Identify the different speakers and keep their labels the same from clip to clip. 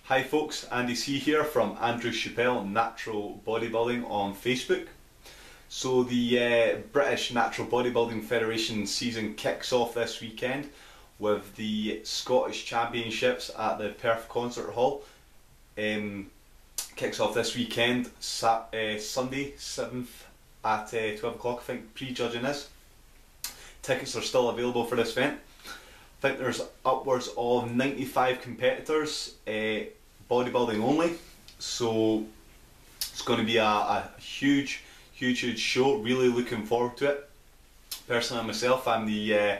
Speaker 1: Hi folks, Andy C here from Andrew Chappell Natural Bodybuilding on Facebook. So the British Natural Bodybuilding Federation season kicks off this weekend with the Scottish Championships at the Perth Concert Hall. Kicks off this weekend, Sunday 7th at 12 o'clock, I think pre-judging is. Tickets are still available for this event. I think there's upwards of 95 competitors, bodybuilding only, so it's going to be a huge show. Really looking forward to it. Personally, myself, I'm the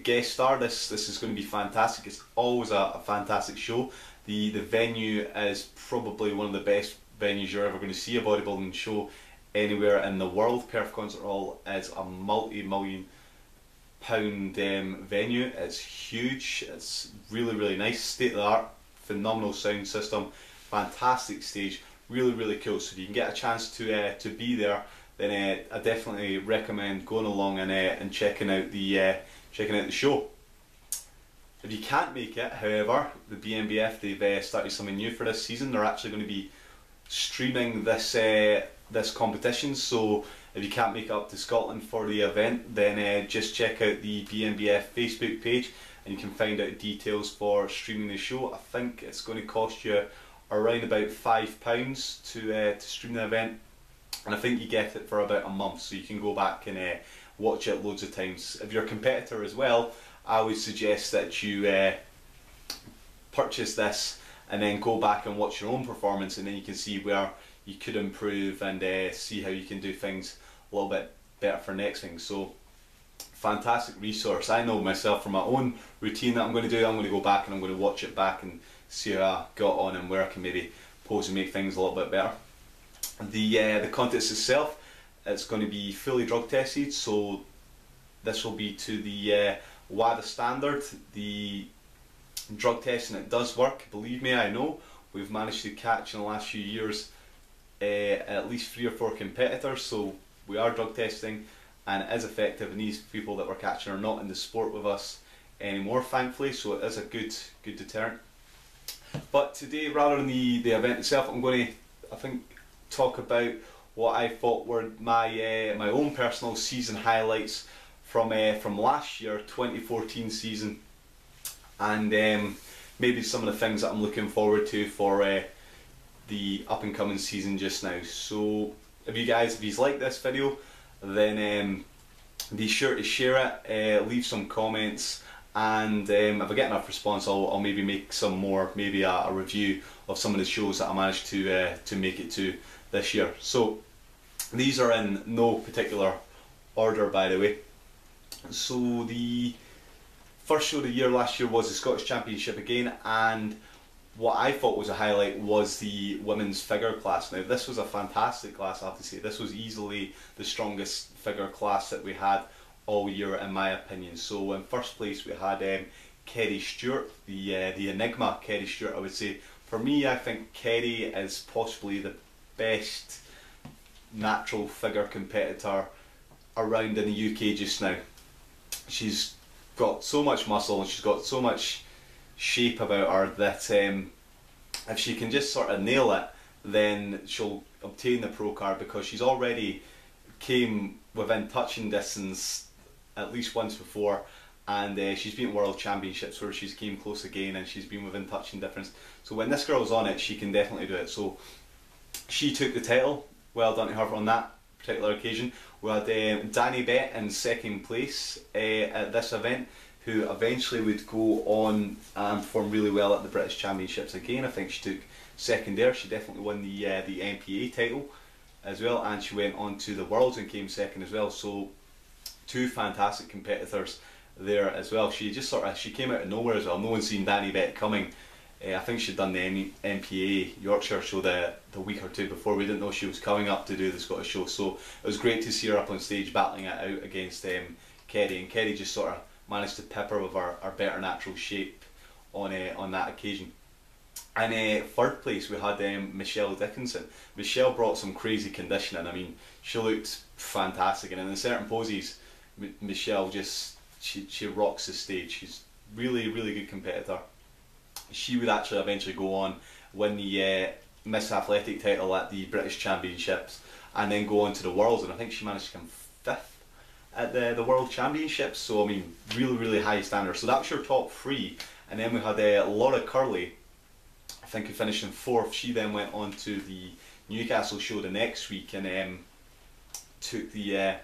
Speaker 1: guest star. This is going to be fantastic. It's always a fantastic show. The venue is probably one of the best venues you're ever going to see a bodybuilding show anywhere in the world. Perth Concert Hall is a multi-million pound venue. It's huge. It's really nice, state of the art, phenomenal sound system, fantastic stage, really cool. So if you can get a chance to be there, then I definitely recommend going along and checking out the show. If you can't make it, however, the BNBF, they've started something new for this season. They're actually going to be streaming this competition, so if you can't make it up to Scotland for the event, then just check out the BNBF Facebook page and you can find out details for streaming the show. I think it's going to cost you around about £5 to stream the event, and I think you get it for about a month, so you can go back and watch it loads of times. If you're a competitor as well, I would suggest that you purchase this and then go back and watch your own performance, and then you can see where you could improve and see how you can do things a little bit better for next thing. So fantastic resource. I know myself from my own routine that I'm going to do, I'm going to go back and I'm going to watch it back and see how I got on and where I can maybe pose and make things a little bit better. The contest itself, it's going to be fully drug tested, so this will be to the WADA standard. The drug testing, it does work, believe me, I know. We've managed to catch in the last few years at least 3 or 4 competitors, so we are drug testing and it is effective, and these people that we're catching are not in the sport with us anymore, thankfully, so it is a good deterrent. But today, rather than the event itself, I'm going to, I think, talk about what I thought were my own personal season highlights from last year, 2014 season, and maybe some of the things that I'm looking forward to for the up and coming season just now. So if you like this video, then be sure to share it, leave some comments, and if I get enough response, I'll maybe make some more, maybe a review of some of the shows that I managed to make it to this year. So these are in no particular order, by the way. So the first show of the year last year was the Scottish Championship again, and what I thought was a highlight was the women's figure class. Now this was a fantastic class, I have to say. This was easily the strongest figure class that we had all year, in my opinion. So in first place we had Kerry Stewart, the enigma Kerry Stewart, I would say. For me, I think Kerry is possibly the best natural figure competitor around in the UK just now. She's got so much muscle and she's got so much shape about her that if she can just sort of nail it, then she'll obtain the pro card, because she's already came within touching distance at least once before, and she's been at world championships where she's came close again and she's been within touching difference. So when this girl's on it, she can definitely do it. So she took the title, well done to her on that particular occasion. We had Danny Bett in second place at this event, who eventually would go on and perform really well at the British Championships again. I think she took second there. She definitely won the MPA title as well, and she went on to the Worlds and came second as well. So 2 fantastic competitors there as well. She just she came out of nowhere as well. No one seen Danny Bett coming. I think she'd done the MPA Yorkshire show the week or 2 before. We didn't know she was coming up to do the Scottish show, so it was great to see her up on stage battling it out against Kerry, and Kerry just sort of managed to pip her with our better natural shape on that occasion. And third place we had Michelle Dickinson. Michelle brought some crazy conditioning. I mean, she looked fantastic, and in certain poses Michelle just she rocks the stage. She's really good competitor. she would actually eventually go on, win the Miss Athletic title at the British Championships, and then go on to the Worlds, and I think she managed to come 5th at the World Championships. So I mean, really high standards. So that was your top 3, and then we had Laura Curley, I think, who finished in 4th. She then went on to the Newcastle show the next week and took the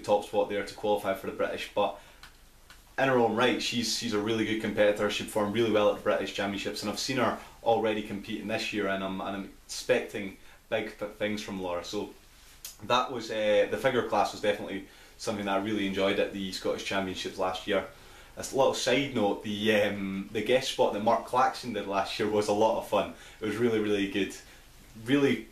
Speaker 1: top spot there to qualify for the British. But in her own right, she's a really good competitor. She performed really well at the British Championships, and I've seen her already competing this year, and I'm expecting big things from Laura. So that was the figure class was definitely something that I really enjoyed at the Scottish Championships last year. As a little side note, the guest spot that Mark Claxton did last year was a lot of fun. It was really good, really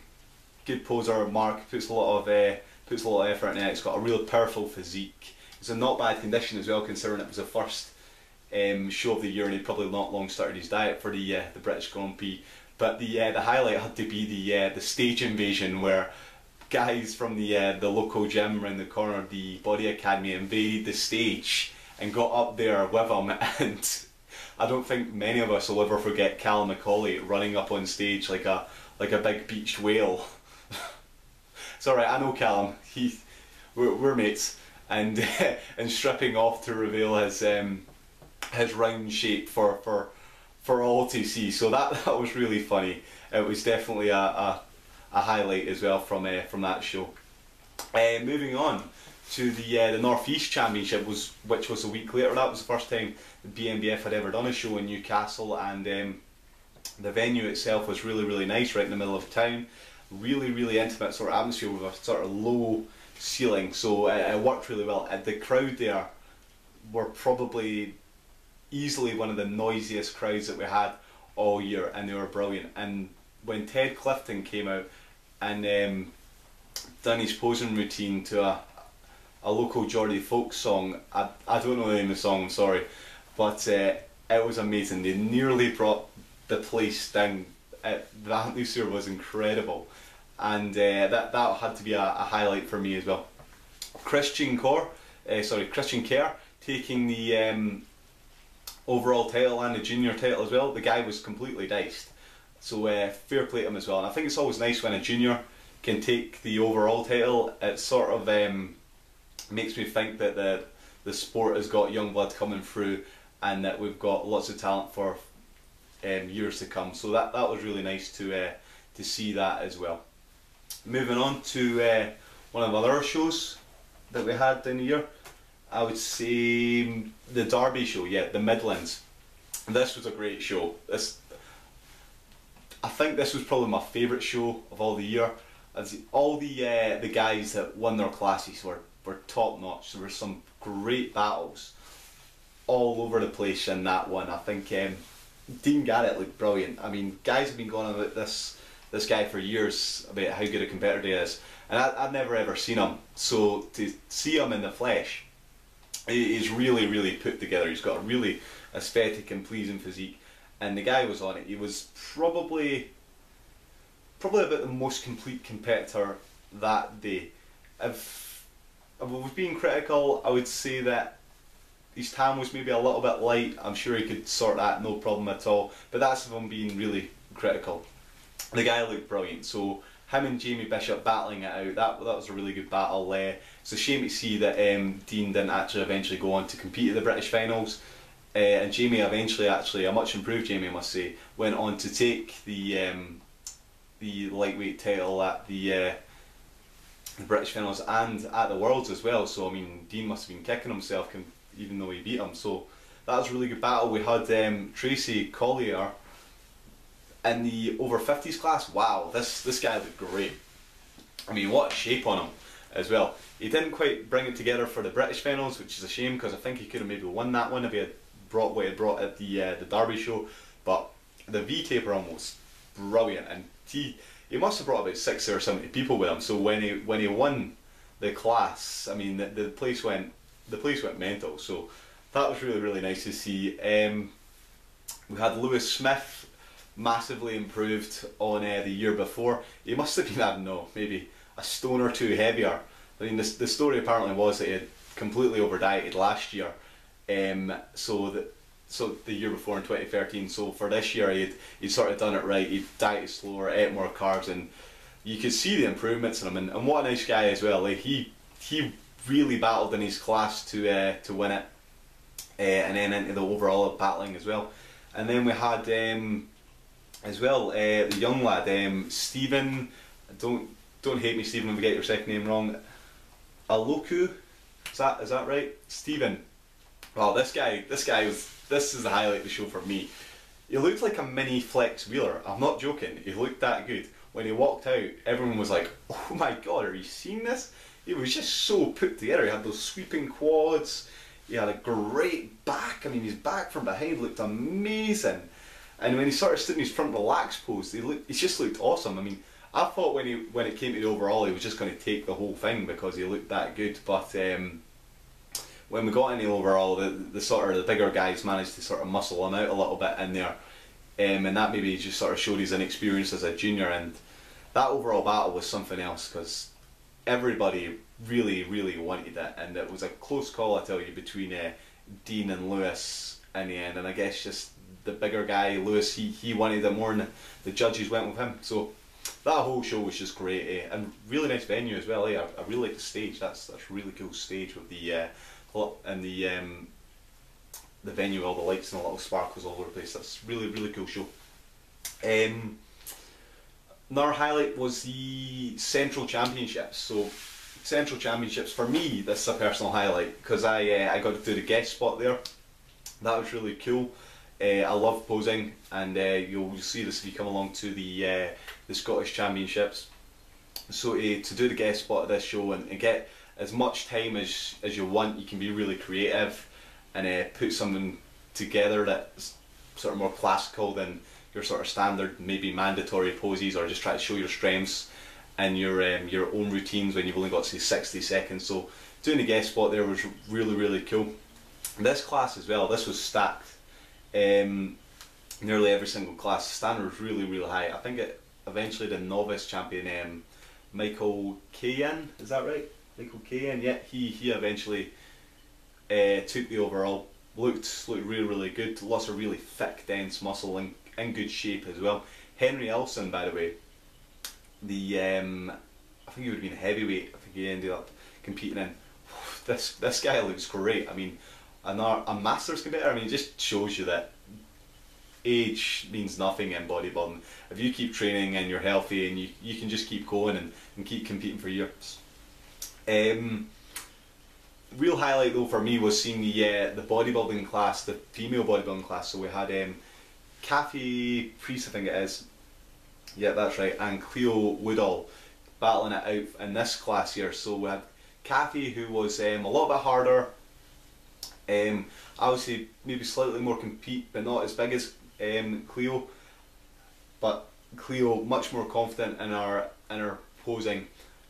Speaker 1: good poser. Mark puts a lot of effort in it. It's got a real powerful physique. It's in not bad condition as well, considering it was the first show of the year, and he'd probably not long started his diet for the British Grand Prix. But the highlight had to be the stage invasion, where guys from the local gym around the corner of the Body Academy invaded the stage and got up there with him. And I don't think many of us will ever forget Callum Macaulay running up on stage like a big beached whale. It's alright, I know Callum. We're mates. And and stripping off to reveal his round shape for all to see. So that was really funny. It was definitely a highlight as well from that show. Moving on to the North East Championship, which was a week later. That was the first time the BNBF had ever done a show in Newcastle, and the venue itself was really nice, right in the middle of town. Really intimate sort of atmosphere with a sort of low ceiling, so it worked really well. And the crowd there were probably easily one of the noisiest crowds that we had all year, and they were brilliant. And when Ted Clifton came out and done his posing routine to a local Geordie folk song, I don't know the name of the song, I'm sorry, but it was amazing. They nearly brought the place down. The atmosphere was incredible, and that had to be a highlight for me as well. Christian Kerr taking the overall title and the junior title as well. The guy was completely diced, so fair play to him as well. And I think it's always nice when a junior can take the overall title. It sort of makes me think that the sport has got young blood coming through, and that we've got lots of talent for years to come. So that was really nice to see that as well. Moving on to one of the other shows that we had in the year, I would say the Darby Show, the Midlands. This was a great show. I think this was probably my favourite show of all the year. All the guys that won their classes were top notch. There were some great battles all over the place in that one. I think Dean Garrett looked brilliant. I mean, guys have been going on about this guy for years, about how good a competitor he is, and I'd never ever seen him. So to see him in the flesh, he's really put together. He's got a really aesthetic and pleasing physique, and the guy was on it. He was probably about the most complete competitor that day. If I was being critical, I would say that his time was maybe a little bit light. I'm sure he could sort that, no problem at all. But that's if I'm being really critical. The guy looked brilliant. So him and Jamie Bishop battling it out, that was a really good battle. It's a shame to see that Dean didn't actually eventually go on to compete at the British finals. And Jamie eventually, actually, a much improved Jamie I must say, went on to take the lightweight title at the British finals and at the Worlds as well. So I mean, Dean must have been kicking himself even though he beat him. So that was a really good battle. We had Tracy Collier in the over 50s class. Wow, this guy looked great. I mean, what a shape on him as well. He didn't quite bring it together for the British finals, which is a shame, because I think he could have maybe won that one if he had brought what he had brought at the Darby Show. But the V-taper on was brilliant, and he must have brought about 60 or 70 people with him. So when he won the class, I mean, the place went mental. So that was really nice to see. We had Lewis Smith, massively improved on the year before. He must have been, I don't know, maybe a stone or two heavier. I mean, the story apparently was that he had completely over dieted last year, so that so the year before in 2013. So for this year, he'd sort of done it right. He'd dieted slower, ate more carbs, and you could see the improvements in him. And what a nice guy as well. Like he really battled in his class to win it, and then into the overall battling as well. And then we had as well the young lad Stephen. Don't hate me, Stephen, if I get your second name wrong. Aloku, is that right? Stephen. Well, this is the highlight of the show for me. He looked like a mini Flex Wheeler. I'm not joking. He looked that good. When he walked out, everyone was like, "Oh my God, are you seeing this?" He was just so put together. He had those sweeping quads. He had a great back. I mean, his back from behind looked amazing. And when he sort of stood in his front relax pose, he just looked awesome. I mean, I thought when it came to the overall, he was just going to take the whole thing because he looked that good. But when we got into the overall, the bigger guys managed to sort of muscle him out a little bit in there, and that maybe just sort of showed his inexperience as a junior. And that overall battle was something else because everybody really wanted it, and it was a close call, I tell you, between Dean and Lewis in the end. And I guess just the bigger guy, Lewis, he wanted it more, and the judges went with him. So that whole show was just great, and really nice venue as well. I really like the stage. That's a really cool stage with the venue, all the lights and the little sparkles all over the place. That's really cool show. Another highlight was the Central Championships. So Central Championships, for me, this is a personal highlight because I got to do the guest spot there. That was really cool. I love posing, and you'll see this if you come along to the Scottish Championships. So to do the guest spot at this show and get as much time as you want, you can be really creative and put something together that's sort of more classical than your sort of standard, maybe mandatory poses, or just try to show your strengths and your own routines when you've only got, say, 60 seconds. So doing the guest spot there was really cool. This class as well, this was stacked. Nearly every single class, the standard was really high. I think eventually the novice champion, Michael Kayan, is that right? Michael Kayan, yeah, he eventually took the overall. Looked really good. Lots of really thick, dense muscle and in good shape as well. Henry Elson, by the way, I think he would have been heavyweight. I think he ended up competing in. This guy looks great. I mean, a masters competitor. I mean, it just shows you that age means nothing in bodybuilding. If you keep training and you're healthy, and you can just keep going and keep competing for years. Real highlight though for me was seeing the bodybuilding class, the female bodybuilding class. So we had Kathy Priest, I think it is. Yeah, that's right, and Cleo Woodall battling it out in this class here. So we had Kathy, who was a little bit harder. Obviously, maybe slightly more compete, but not as big as Cleo. But Cleo much more confident in her posing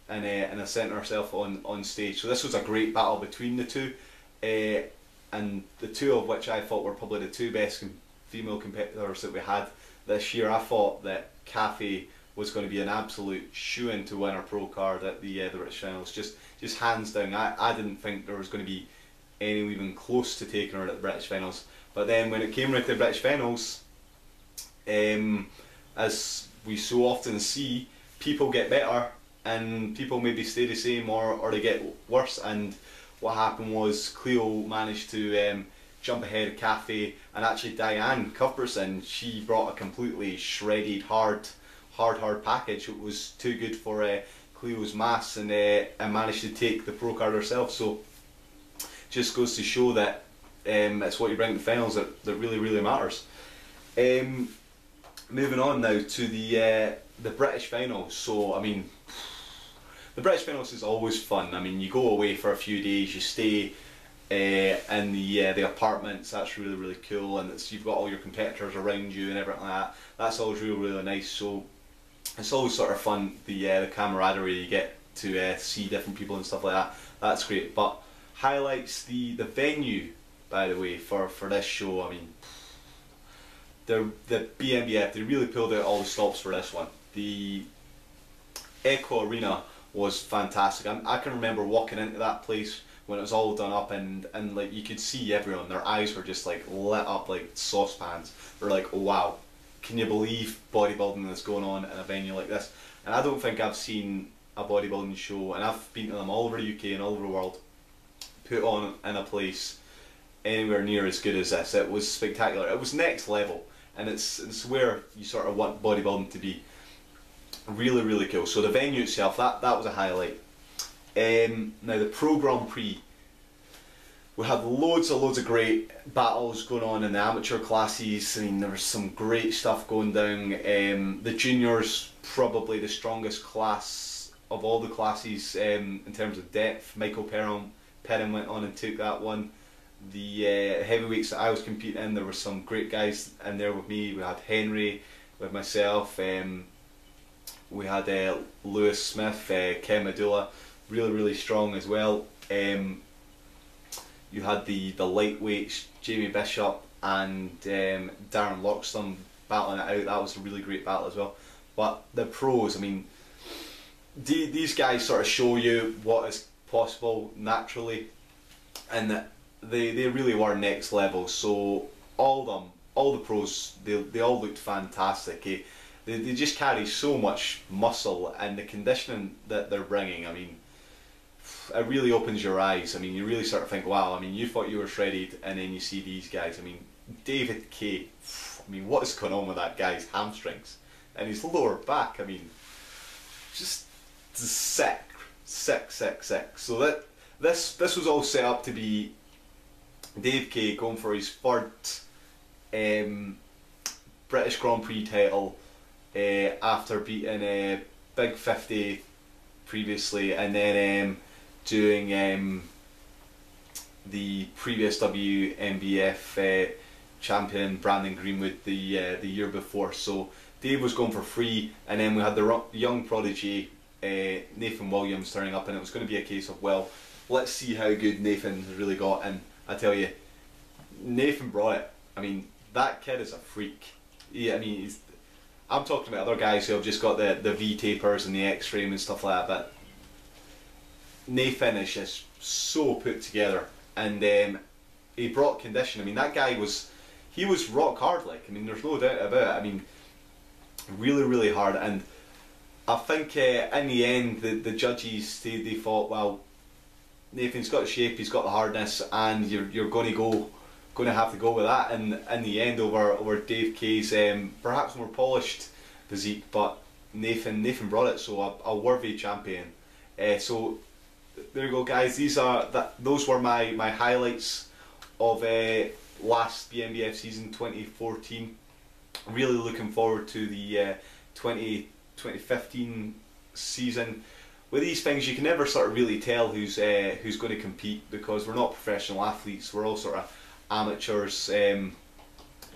Speaker 1: and centre herself on stage. So this was a great battle between the two, and the two of which I thought were probably the two best female competitors that we had this year. I thought that Kathy was going to be an absolute shoo-in to win her pro card at the British Finals, just hands down. I didn't think there was going to be anyone even close to taking her at the British Finals. But then when it came around to the British Finals, as we so often see, people get better and people maybe stay the same or they get worse. And what happened was Cleo managed to jump ahead of Kathy, and actually Diane Cuthbertson, she brought a completely shredded hard package. It was too good for Cleo's mass, and managed to take the pro card herself. So just goes to show that it's what you bring to the finals that really matters. Moving on now to the British Finals. So I mean, the British Finals is always fun. I mean, you go away for a few days, you stay in the apartments. That's really cool, and you've got all your competitors around you and everything like that. That's always really nice. So it's always sort of fun, the camaraderie you get to see different people and stuff like that. That's great. But highlights the venue, by the way, for this show. I mean, the BNBF, they really pulled out all the stops for this one. The Echo Arena was fantastic. I can remember walking into that place when it was all done up, and like you could see everyone, their eyes were just like lit up like saucepans. They're like, oh, wow, can you believe bodybuilding is going on in a venue like this? And I don't think I've seen a bodybuilding show, and I've been to them all over the UK and all over the world, put on in a place anywhere near as good as this. It was spectacular. It was next level, and it's where you sort of want bodybuilding to be. Really, really cool. So the venue itself, that was a highlight. Now the Pro Grand Prix, we had loads of great battles going on in the amateur classes. I mean, there was some great stuff going down. The juniors, probably the strongest class of all the classes in terms of depth. Michael Perrin went on and took that one. The heavyweights that I was competing in, there were some great guys in there with me. We had Henry with myself. We had Lewis Smith, Ken Medulla, really strong as well. You had the lightweights, Jamie Bishop and Darren Loxton battling it out. That was a really great battle as well. But the pros, I mean, these guys sort of show you what is possible naturally, and they really were next level. So all the pros, they all looked fantastic. They just carry so much muscle, and the conditioning that they're bringing, I mean, it really opens your eyes. I mean, you really sort of think, wow, I mean, you thought you were shredded, and then you see these guys. I mean, David K, I mean, what is going on with that guy's hamstrings and his lower back? I mean, just sick. So that this was all set up to be Dave K going for his third British Grand Prix title after beating Big 50 previously, and then doing the previous WNBF champion Brandon Greenwood the year before. So Dave was going for 3, and then we had the young prodigy Nathan Williams turning up, and it was going to be a case of, well, let's see how good Nathan has really got. And I tell you, Nathan brought it. I mean, that kid is a freak. I mean, I'm talking about other guys who have just got the V-tapers and the X-frame and stuff like that, but Nathan is just so put together, and he brought condition. I mean, that guy was rock hard, like, I mean, there's no doubt about it. I mean, really hard. And I think in the end the judges, they thought, well, Nathan's got the shape, he's got the hardness, and you're going to have to go with that. And in the end, over Dave K's perhaps more polished physique, but Nathan brought it. So a worthy champion. So there you go, guys. Those were my highlights of last BNBF season 2014. Really looking forward to the 2015 season. With these things, you can never sort of really tell who's going to compete, because we're not professional athletes. We're all sort of amateurs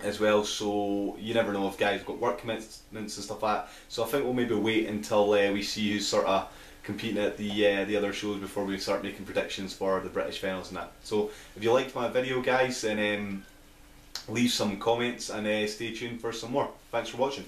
Speaker 1: as well. So you never know if guys have got work commitments and stuff like that. So I think we'll maybe wait until we see who's sort of competing at the other shows before we start making predictions for the British finals and that. So if you liked my video, guys, then leave some comments and stay tuned for some more. Thanks for watching.